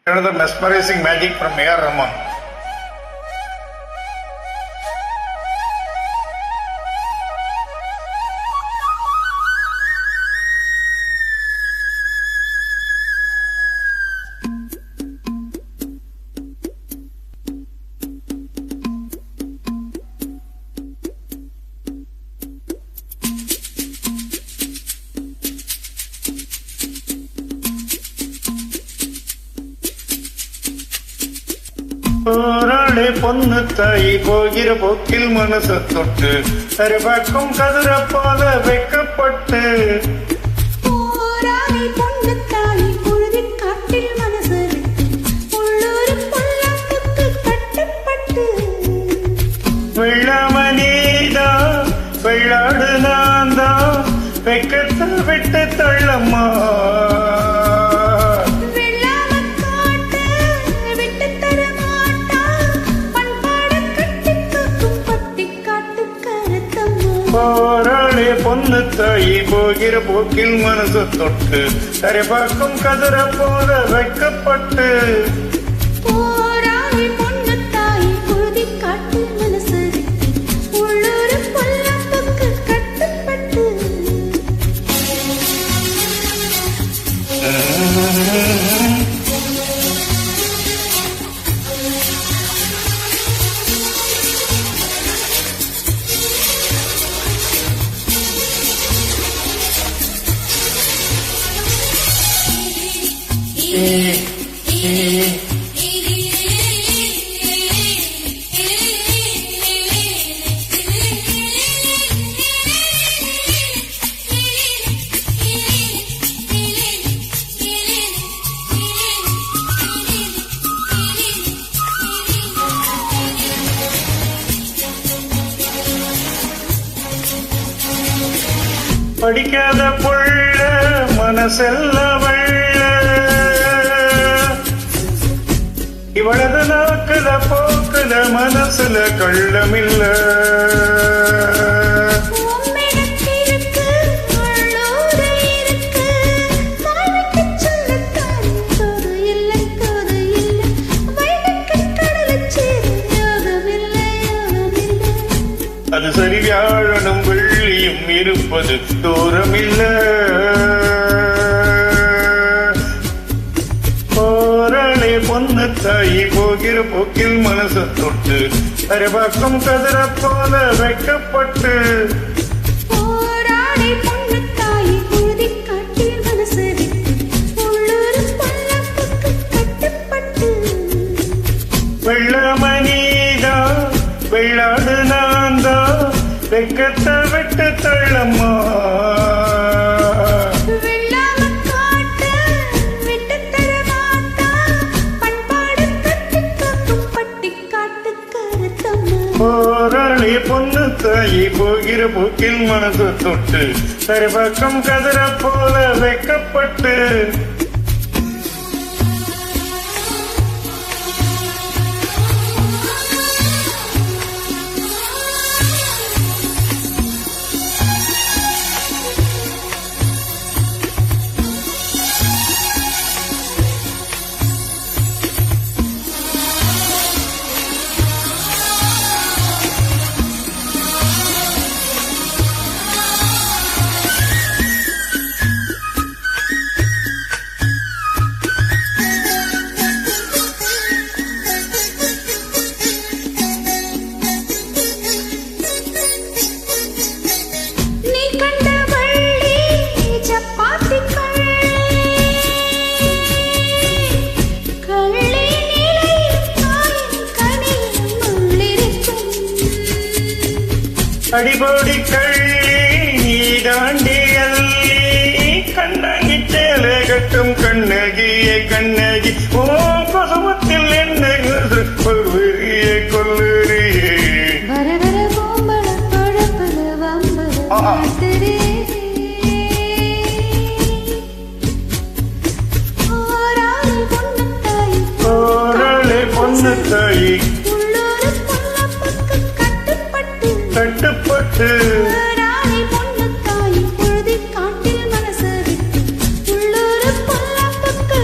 Another mesmerizing magic from A.R. Rahman. போராளே பொண்ணு தாய் போகிற போக்கில் மனச தொட்டு அரைபாக்கும் கதிர போல வைக்கப்பட்டு போராளே பொண்ணு தாய் பொழுது காட்டில் மனசு உள்ளூர் பொல்லாப்புக்கு கட்டுப்பட்டு வெள்ளாம நீதா வெள்ளாடு நான்தா வெக்கத்தை விட்டு தள்ளம்மா போராளே பொண்ணு தாய் போகிற போக்கில் மனசு தொட்டு அரைபாக்கும் கதிர போல வைக்கப்பட்டு போராளே பொண்ணு தாய் பொழுது காட்டில் மனசு உள்ளூர் பொல்லாப்புக்கு கட்டுப்பட்டு படிக்காத புள்ள மனசெல்ல வெள்ள இவளது நாக்குல போக்குல மனசுல கள்ளமில்ல அது சரி வியாழனும் வெள்ளியும் இருப்பது தூரமில்ல போராளே பொண்ணு தாய் போகிற போக்கில் மனச தொட்டு அரைபாக்கம் கதிர போல வைக்கப்பட்டு போராளே பொண்ணு தாய் பொழுது காட்டில் மனசு உள்ளூர் பொல்லாப்புக்கு கட்டுப்பட்டு வெள்ளமணிதா வெள்ளாடு நான்தா வெக்கத்தை விட்டு தள்ளம்மா போராளி பொண்ணு தாய் போகிற போக்கில் மனசு தொட்டு சரிபக்கம் கதிர போல வைக்கப்பட்டு அடிபோடி கள்ளி நீ தாண்டி அள்ளி கண்ணகி சேலை கட்டும் கண்ணகியே கண்ணகி ஓ பசுமத்தில் என்ன கொல்லுறியே கொல்லுறியே போராளே பொண்ணு தாய் கட்டுப்பட்டு பொண்ணு தாய் பொழுது காட்டில் மனசு உள்ளூர் பொல்லாப்புக்கு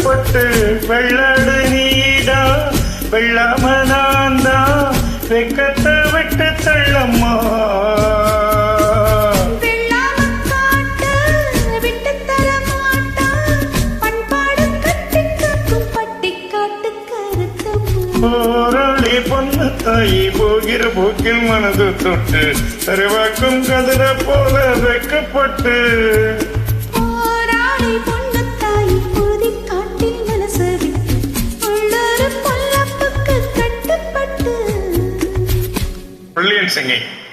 வெக்கப்பட்டு வெள்ளாடு நீடா வெள்ளாம நான் தான் வெக்கத்தை விட்டு தள்ளம்மா. வெள்ளாமக் காட்டு விட்டுத் தர மாட்டான். பண்பாடு கட்டிக் காக்கும் பட்டிக்காட்டு கருத்தம்மா. போராளி பொண்ணு தாயி போகிற போக்கில் மனது தொட்டு தருவாக்கும் கதிர போல வெக்கப்பட்டு. போராளி பொண்ணுத் தாய் ஊதிக் காட்டில் மனசு விட்டு உள்ளூர் பொல்லாப்புக்கு கட்டுப்பட்டு. Brilliant singing.